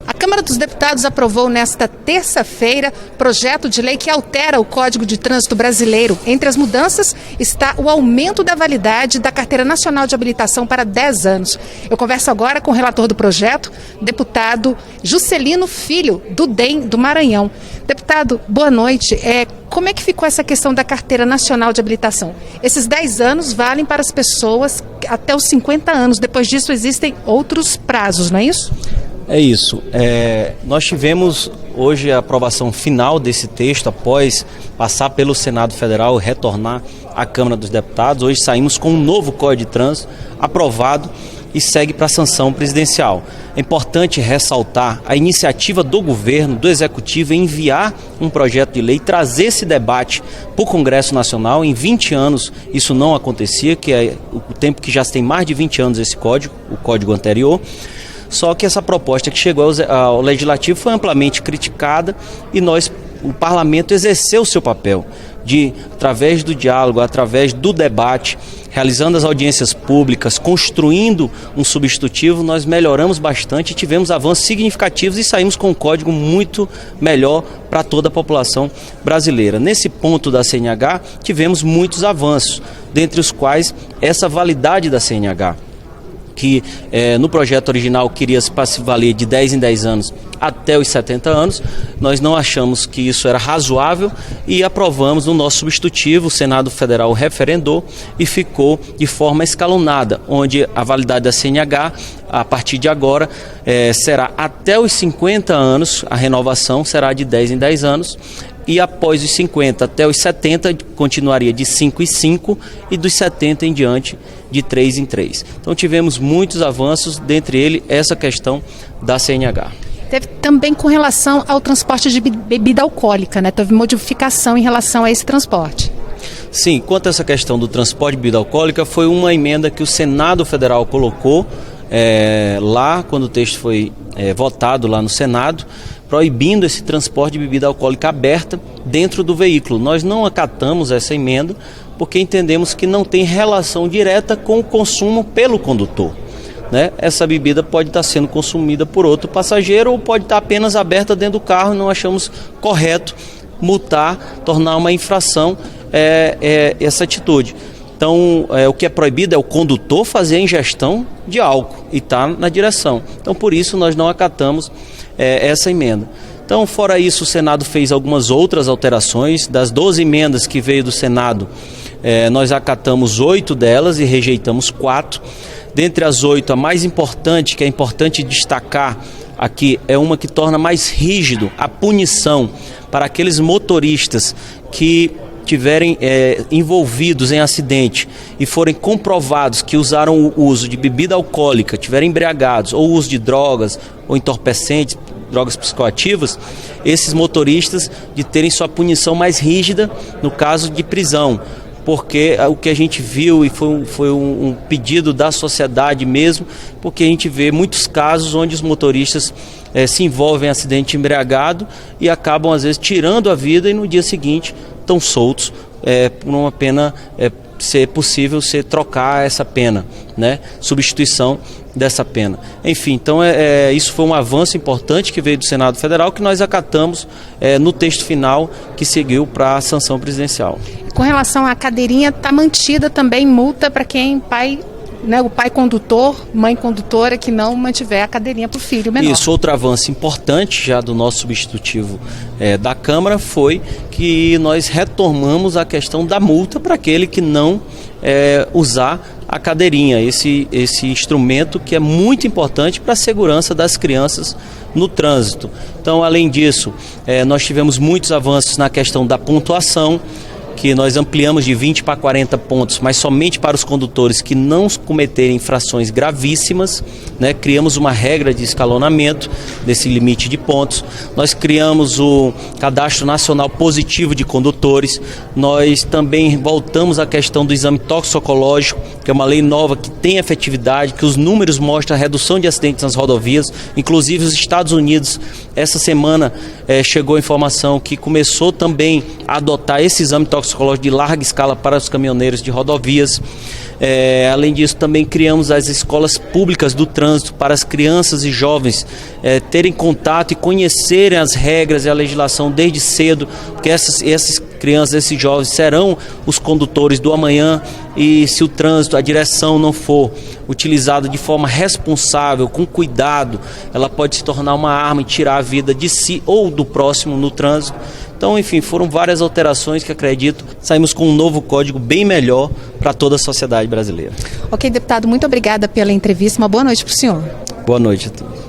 A Câmara dos Deputados aprovou nesta terça-feira projeto de lei que altera o Código de Trânsito Brasileiro. Entre as mudanças está o aumento da validade da Carteira Nacional de Habilitação para 10 anos. Eu converso agora com o relator do projeto, deputado Juscelino Filho, do DEM do Maranhão. Deputado, boa noite. Como é que ficou essa questão da Carteira Nacional de Habilitação? Esses 10 anos valem para as pessoas até os 50 anos. Depois disso existem outros prazos, não é isso? É isso. Nós tivemos hoje a aprovação final desse texto após passar pelo Senado Federal e retornar à Câmara dos Deputados. Hoje saímos com um novo Código de Trânsito aprovado e segue para a sanção presidencial. É importante ressaltar a iniciativa do governo, do Executivo, em enviar um projeto de lei, trazer esse debate para o Congresso Nacional. Em 20 anos isso não acontecia, que é o tempo que já tem mais de 20 anos esse código, o código anterior. Só que essa proposta que chegou ao Legislativo foi amplamente criticada e o Parlamento exerceu o seu papel de, através do diálogo, através do debate, realizando as audiências públicas, construindo um substitutivo, nós melhoramos bastante e tivemos avanços significativos e saímos com um código muito melhor para toda a população brasileira. Nesse ponto da CNH, tivemos muitos avanços, dentre os quais essa validade da CNH, que no projeto original queria se valer de 10 em 10 anos até os 70 anos, nós não achamos que isso era razoável e aprovamos no nosso substitutivo. O Senado Federal referendou e ficou de forma escalonada, onde a validade da CNH, a partir de agora, será até os 50 anos, a renovação será de 10 em 10 anos, e após os 50 até os 70 continuaria de 5 em 5 e dos 70 em diante de 3 em 3. Então tivemos muitos avanços, dentre eles essa questão da CNH. Teve também com relação ao transporte de bebida alcoólica, né? Teve modificação em relação a esse transporte. Sim, quanto a essa questão do transporte de bebida alcoólica, foi uma emenda que o Senado Federal colocou lá, quando o texto foi votado lá no Senado, proibindo esse transporte de bebida alcoólica aberta dentro do veículo. Nós não acatamos essa emenda porque entendemos que não tem relação direta com o consumo pelo condutor, né? Essa bebida pode estar sendo consumida por outro passageiro ou pode estar apenas aberta dentro do carro. Não achamos correto multar, tornar uma infração essa atitude. Então, o que é proibido é o condutor fazer a ingestão de álcool e está na direção. Então, por isso, nós não acatamos essa emenda. Então, fora isso, o Senado fez algumas outras alterações. Das 12 emendas que veio do Senado, nós acatamos 8 delas e rejeitamos 4. Dentre as 8, a mais importante, que é importante destacar aqui, é uma que torna mais rígido a punição para aqueles motoristas que tiverem envolvidos em acidente e forem comprovados que usaram o uso de bebida alcoólica, tiverem embriagados ou uso de drogas ou entorpecentes, drogas psicoativas, esses motoristas de terem sua punição mais rígida no caso de prisão. Porque o que a gente viu e foi um pedido da sociedade mesmo, porque a gente vê muitos casos onde os motoristas se envolvem em acidente embriagado e acabam às vezes tirando a vida e no dia seguinte estão soltos por uma pena ser possível trocar essa pena, né? Substituição dessa pena. Enfim, então isso foi um avanço importante que veio do Senado Federal que nós acatamos no texto final que seguiu para a sanção presidencial. Com relação à cadeirinha, está mantida também multa para quem o pai condutor, mãe condutora que não mantiver a cadeirinha para o filho menor. Isso, outro avanço importante já do nosso substitutivo da Câmara foi que nós retomamos a questão da multa para aquele que não usar a cadeirinha, esse instrumento que é muito importante para a segurança das crianças no trânsito. Então, além disso, nós tivemos muitos avanços na questão da pontuação, que nós ampliamos de 20 para 40 pontos, mas somente para os condutores que não cometerem infrações gravíssimas, né? Criamos uma regra de escalonamento desse limite de pontos. Nós criamos o Cadastro Nacional Positivo de Condutores. Nós também voltamos à questão do exame toxicológico, que é uma lei nova que tem efetividade, que os números mostram a redução de acidentes nas rodovias. Inclusive os Estados Unidos, essa semana chegou a informação que começou também a adotar esse exame toxicológico toxicológico de larga escala para os caminhoneiros de rodovias. Além disso, também criamos as escolas públicas do trânsito para as crianças e jovens terem contato e conhecerem as regras e a legislação desde cedo, porque essas crianças, esses jovens serão os condutores do amanhã, e se o trânsito, a direção não for utilizada de forma responsável, com cuidado, ela pode se tornar uma arma e tirar a vida de si ou do próximo no trânsito. Então, enfim, foram várias alterações que acredito saímos com um novo código bem melhor para toda a sociedade brasileira. Ok, deputado, muito obrigada pela entrevista. Uma boa noite para o senhor. Boa noite a todos.